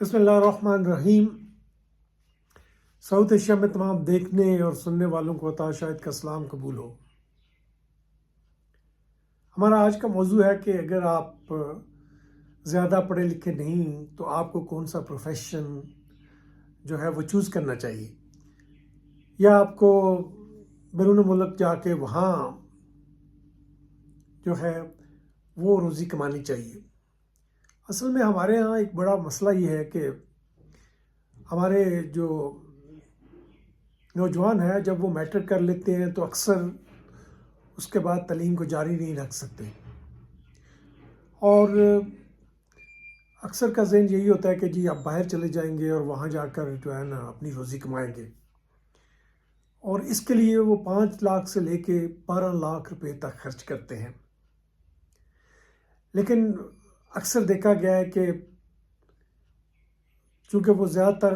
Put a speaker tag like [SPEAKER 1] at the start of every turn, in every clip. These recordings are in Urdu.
[SPEAKER 1] بسم اللہ الرحمن الرحیم۔ ساؤتھ ایشیا میں تمام دیکھنے اور سننے والوں کو عطا شاہد کا سلام قبول ہو۔ ہمارا آج کا موضوع ہے کہ اگر آپ زیادہ پڑھے لکھے نہیں تو آپ کو کون سا پروفیشن جو ہے وہ چوز کرنا چاہیے، یا آپ کو بیرون ملک جا کے وہاں جو ہے وہ روزی کمانی چاہیے۔ اصل میں ہمارے ہاں ایک بڑا مسئلہ یہ ہے کہ ہمارے جو نوجوان ہیں جب وہ میٹرک کر لیتے ہیں تو اکثر اس کے بعد تعلیم کو جاری نہیں رکھ سکتے، اور اکثر کا ذہن یہی ہوتا ہے کہ جی آپ باہر چلے جائیں گے اور وہاں جا کر جو ہے نا اپنی روزی کمائیں گے، اور اس کے لیے وہ 5 لاکھ سے لے کے 12 لاکھ روپے تک خرچ کرتے ہیں۔ لیکن اکثر دیکھا گیا ہے کہ چونکہ وہ زیادہ تر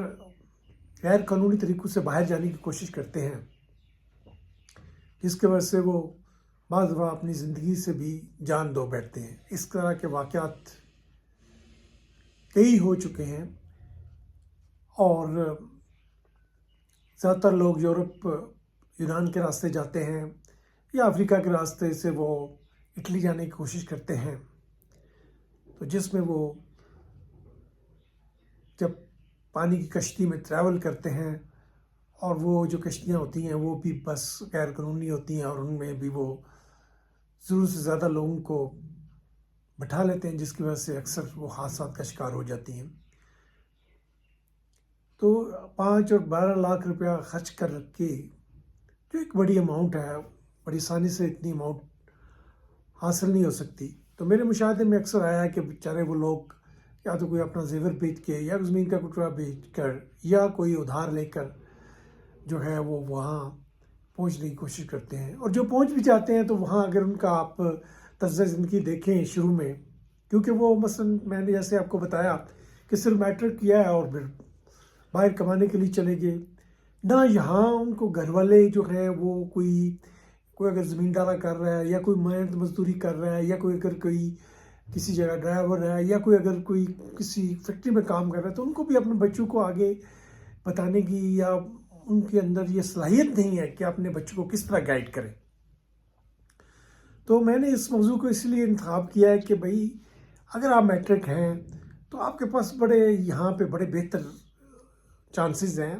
[SPEAKER 1] غیر قانونی طریقوں سے باہر جانے کی کوشش کرتے ہیں، جس کی وجہ سے وہ بعض دفعہ اپنی زندگی سے بھی جان دو بیٹھتے ہیں۔ اس طرح کے واقعات کئی ہو چکے ہیں، اور زیادہ تر لوگ یورپ یونان کے راستے جاتے ہیں یا افریقہ کے راستے سے وہ اٹلی جانے کی کوشش کرتے ہیں، تو جس میں وہ جب پانی کی کشتی میں ٹریول کرتے ہیں، اور وہ جو کشتیاں ہوتی ہیں وہ بھی بس غیر قانونی ہوتی ہیں، اور ان میں بھی وہ ضرورت سے زیادہ لوگوں کو بٹھا لیتے ہیں، جس کی وجہ سے اکثر وہ حادثات کا شکار ہو جاتی ہیں۔ تو 5 اور 12 لاکھ روپیہ خرچ کر کے جو ایک بڑی اماؤنٹ ہے، بڑی آسانی سے اتنی اماؤنٹ حاصل نہیں ہو سکتی۔ تو میرے مشاہدے میں اکثر آیا ہے کہ بیچارے وہ لوگ یا تو کوئی اپنا زیور بیچ کے یا زمین کا ٹکڑا بیچ کر یا کوئی ادھار لے کر جو ہے وہ وہاں پہنچنے کی کوشش کرتے ہیں، اور جو پہنچ بھی جاتے ہیں تو وہاں اگر ان کا آپ طرز زندگی دیکھیں شروع میں، کیونکہ وہ مثلا میں نے جیسے آپ کو بتایا کہ صرف میٹرک کیا ہے اور پھر باہر کمانے کے لیے چلے گئے، نہ یہاں ان کو گھر والے جو ہیں وہ کوئی اگر زمیندارہ کر رہا ہے یا کوئی محنت مزدوری کر رہا ہے، یا کوئی اگر کوئی کسی جگہ ڈرائیور ہے، یا کوئی اگر کوئی کسی فیکٹری میں کام کر رہا ہے، تو ان کو بھی اپنے بچوں کو آگے بتانے کی یا ان کے اندر یہ صلاحیت نہیں ہے کہ اپنے بچوں کو کس طرح گائیڈ کریں۔ تو میں نے اس موضوع کو اس لیے انتخاب کیا ہے کہ بھائی اگر آپ میٹرک ہیں تو آپ کے پاس یہاں پہ بڑے بہتر چانسز ہیں،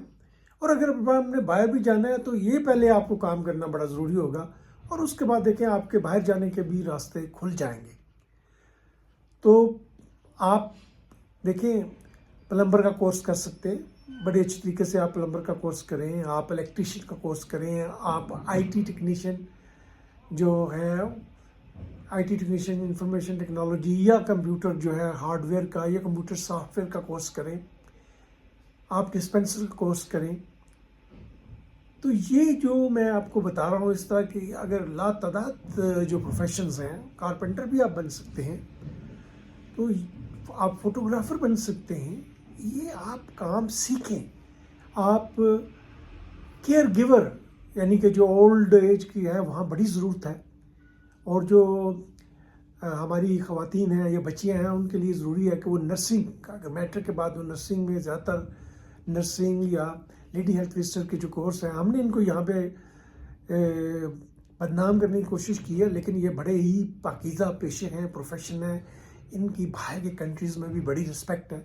[SPEAKER 1] اور اگر ہم نے باہر بھی جانا ہے تو یہ پہلے آپ کو کام کرنا بڑا ضروری ہوگا، اور اس کے بعد دیکھیں آپ کے باہر جانے کے بھی راستے کھل جائیں گے۔ تو آپ دیکھیں پلمبر کا کورس کر سکتے ہیں، بڑے اچھی طریقے سے آپ پلمبر کا کورس کریں، آپ الیکٹریشین کا کورس کریں، آپ آئی ٹی ٹیکنیشین جو ہے I T technician information technology یا کمپیوٹر جو ہے ہارڈ ویئر کا یا کمپیوٹر سافٹ ویئر کا کورس کریں، آپ ڈسپینسر کا کورس کریں۔ تو یہ جو میں آپ کو بتا رہا ہوں اس طرح کی اگر لا تعداد جو پروفیشنز ہیں، کارپینٹر بھی آپ بن سکتے ہیں، تو آپ فوٹوگرافر بن سکتے ہیں، یہ آپ کام سیکھیں۔ آپ کیئر گیور یعنی کہ جو اولڈ ایج کی ہے وہاں بڑی ضرورت ہے، اور جو ہماری خواتین ہیں یا بچیاں ہیں ان کے لیے ضروری ہے کہ وہ نرسنگ، اگر میٹرک کے بعد وہ نرسنگ میں زیادہ تر نرسنگ یا لیڈی ہیلتھ وزٹر کے جو کورس ہیں، ہم نے ان کو یہاں پہ بدنام کرنے کی کوشش کی ہے، لیکن یہ بڑے ہی پاکیزہ پیشے ہیں، پروفیشن ہیں، ان کی باہر کے کنٹریز میں بھی بڑی رسپیکٹ ہے۔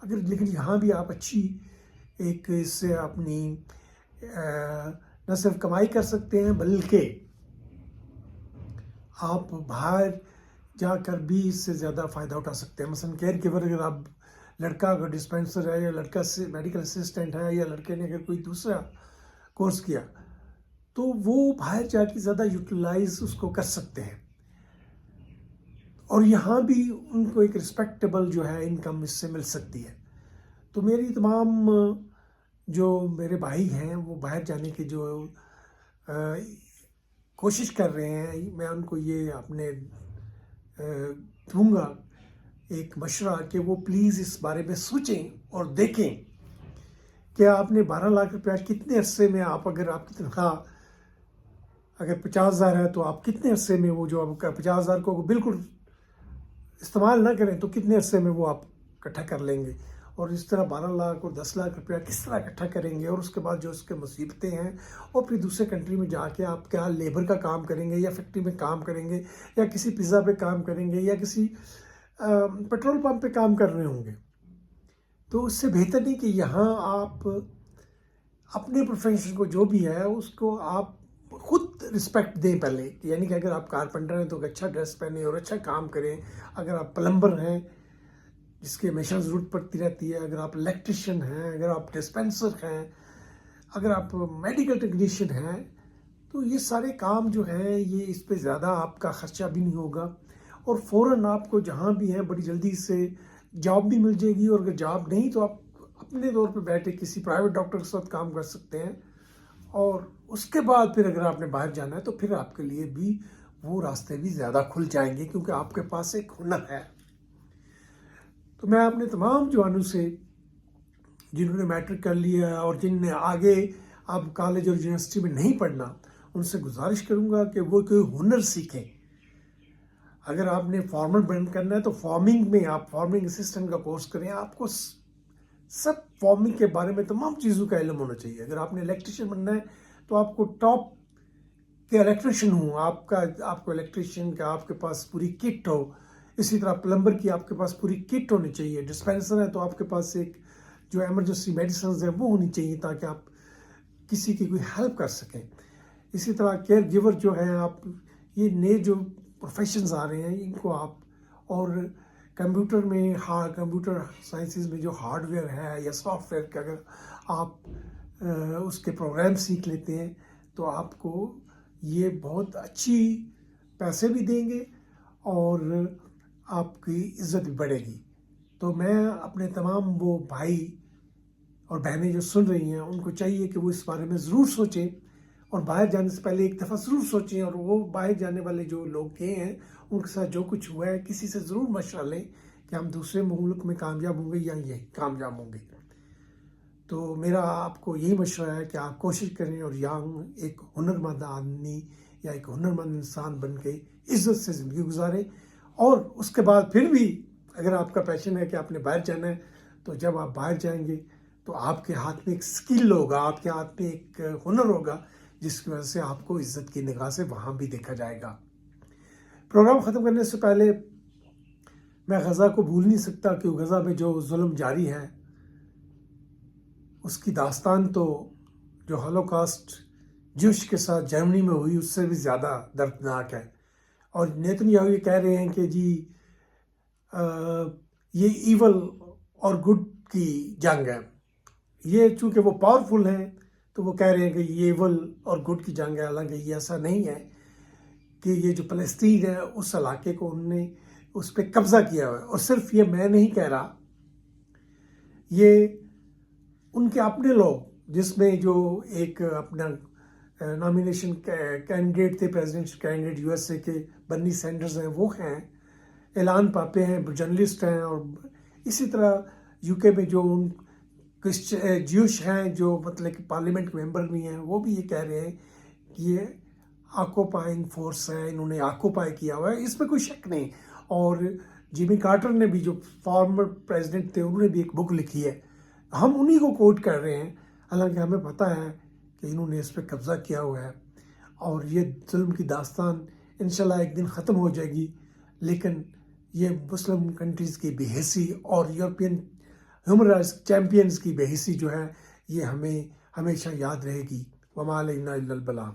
[SPEAKER 1] لیکن یہاں بھی آپ اچھی ایک اس سے اپنی نہ صرف کمائی کر سکتے ہیں بلکہ آپ باہر جا کر بھی اس سے زیادہ فائدہ اٹھا سکتے ہیں۔ مثلا کیئر گیور اگر آپ لڑکا اگر ڈسپینسر ہے، یا لڑکا میڈیکل اسسٹنٹ ہے، یا لڑکے نے اگر کوئی دوسرا کورس کیا، تو وہ باہر جا کے زیادہ یوٹیلائز اس کو کر سکتے ہیں، اور یہاں بھی ان کو ایک رسپیکٹیبل جو ہے انکم اس سے مل سکتی ہے۔ تو میری تمام جو میرے بھائی ہیں وہ باہر جانے کی جو کوشش کر رہے ہیں، میں ان کو یہ اپنے دوں گا ایک مشورہ کہ وہ پلیز اس بارے میں سوچیں اور دیکھیں کہ آپ نے 12 لاکھ روپیہ کتنے عرصے میں اگر آپ کی تنخواہ اگر 50,000 ہے تو آپ کتنے عرصے میں وہ جو آپ 50,000 کو بالکل استعمال نہ کریں تو کتنے عرصے میں وہ آپ اکٹھا کر لیں گے، اور اس طرح 12 لاکھ اور 10 لاکھ روپیہ کس طرح اکٹھا کریں گے، اور اس کے بعد جو اس کے مصیبتیں ہیں، اور پھر دوسرے کنٹری میں جا کے آپ کیا لیبر کا کام کریں گے، یا فیکٹری میں کام کریں گے، یا کسی پیزا پہ کام کریں گے، یا کسی پیٹرول پمپ پہ کام کر رہے ہوں گے. تو اس سے بہتر نہیں کہ یہاں آپ اپنے پروفیشن کو جو بھی ہے اس کو آپ خود رسپیکٹ دیں پہلے. یعنی کہ اگر آپ کارپینٹر ہیں تو اچھا ڈریس پہنیں اور اچھا کام کریں. اگر آپ پلمبر ہیں جس کی ہمیشہ ضرورت پڑتی رہتی ہے، اگر آپ الیکٹریشین ہیں، اگر آپ ڈسپینسر ہیں، اگر آپ میڈیکل ٹیکنیشین ہیں، تو یہ سارے کام جو ہیں یہ اس پہ زیادہ آپ کا خرچہ بھی نہیں ہوگا، اور فوراً آپ کو جہاں بھی ہیں بڑی جلدی سے جاب بھی مل جائے گی. اور اگر جاب نہیں تو آپ اپنے طور پہ بیٹھے کسی پرائیویٹ ڈاکٹر کے ساتھ کام کر سکتے ہیں. اور اس کے بعد پھر اگر آپ نے باہر جانا ہے تو پھر آپ کے لیے بھی وہ راستے بھی زیادہ کھل جائیں گے، کیونکہ آپ کے پاس ایک ہنر ہے. تو میں اپنے تمام جوانوں سے جنہوں نے میٹرک کر لیا ہے اور جن نے آگے اب کالج اور یونیورسٹی میں نہیں پڑھنا، ان سے گزارش کروں گا کہ وہ کوئی ہنر سیکھیں. اگر آپ نے فارمر بن کرنا ہے تو فارمنگ میں آپ فارمنگ اسسٹنٹ کا کورس کریں. آپ کو سب فارمنگ کے بارے میں تمام چیزوں کا علم ہونا چاہیے. اگر آپ نے الیکٹریشین بننا ہے تو آپ کو ٹاپ کے الیکٹریشین ہوں، آپ کو الیکٹریشین کا آپ کے پاس پوری کٹ ہو. اسی طرح پلمبر کی آپ کے پاس پوری کٹ ہونی چاہیے. ڈسپینسر ہے تو آپ کے پاس ایک جو ایمرجنسی میڈیسنز ہیں وہ ہونی چاہیے تاکہ آپ کسی کی کوئی ہیلپ کر سکیں. اسی طرح کیئر گیور جو ہیں، آپ یہ نئے جو پروفیشنز آ رہے ہیں ان کو آپ، اور کمپیوٹر میں کمپیوٹر سائنسز میں جو ہارڈ ویئر ہے یا سافٹ ویئر کا اگر آپ اس کے پروگرام سیکھ لیتے ہیں تو آپ کو یہ بہت اچھی پیسے بھی دیں گے اور آپ کی عزت بھی بڑھے گی. تو میں اپنے تمام وہ بھائی اور بہنیں جو سن رہی ہیں ان کو چاہیے کہ وہ اس بارے میں ضرور سوچیں، اور باہر جانے سے پہلے ایک دفعہ ضرور سوچیں. اور وہ باہر جانے والے جو لوگ گئے ہیں ان کے ساتھ جو کچھ ہوا ہے کسی سے ضرور مشورہ لیں کہ ہم دوسرے ملک میں کامیاب ہوں گے یا یہیں کامیاب ہوں گے. تو میرا آپ کو یہی مشورہ ہے کہ آپ کوشش کریں اور یہاں ایک ہنرمند آدمی یا ایک ہنرمند انسان بن کے عزت سے زندگی گزاریں. اور اس کے بعد پھر بھی اگر آپ کا پیشن ہے کہ آپ نے باہر جانا ہے تو جب آپ باہر جائیں گے تو آپ کے ہاتھ میں ایک سکل ہوگا، آپ کے ہاتھ میں ایک ہنر ہوگا جس کی وجہ سے آپ کو عزت کی نگاہ سے وہاں بھی دیکھا جائے گا. پروگرام ختم کرنے سے پہلے میں غزہ کو بھول نہیں سکتا کہ غزہ میں جو ظلم جاری ہے اس کی داستان تو جو ہولوکاسٹ جوش کے ساتھ جرمنی میں ہوئی اس سے بھی زیادہ دردناک ہے. اور نیتنیاہو یہ کہہ رہے ہیں کہ جی یہ ایول اور گڈ کی جنگ ہے. یہ چونکہ وہ پاورفل ہیں تو وہ کہہ رہے ہیں کہ یہ ایول اور گڈ کی جنگ ہے، حالانکہ یہ ایسا نہیں ہے. کہ یہ جو فلسطین ہے اس علاقے کو انہوں نے اس پہ قبضہ کیا ہوا ہے. اور صرف یہ میں نہیں کہہ رہا، یہ ان کے اپنے لوگ جس میں جو ایک اپنا نامینیشن کینڈیڈیٹ تھے، president candidate U S A کے برنی سینڈرز ہیں، وہ ہیں اعلان پاپے ہیں، جرنلسٹ ہیں. اور اسی طرح یو کے میں جو جیوش ہیں جو مطلب کہ پارلیمنٹ ممبر بھی ہیں، وہ بھی یہ کہہ رہے ہیں کہ یہ آکوپائنگ فورس ہے، انہوں نے آکوپائی کیا ہوا ہے، اس میں کوئی شک نہیں. اور جیمی کارٹر نے بھی جو فارمر پریزیڈنٹ تھے انہوں نے بھی ایک بک لکھی ہے، ہم انہی کو کوٹ کر رہے ہیں، حالانکہ ہمیں پتہ ہے کہ انہوں نے اس پہ قبضہ کیا ہوا ہے. اور یہ ظلم کی داستان انشاءاللہ ایک دن ختم ہو جائے گی، لیکن یہ مسلم کنٹریز کی بے حسی اور یورپین ہیومن رائٹس چیمپئنز کی بے حسی جو ہے یہ ہمیں ہمیشہ یاد رہے گی. وما علینا الا البلاغ.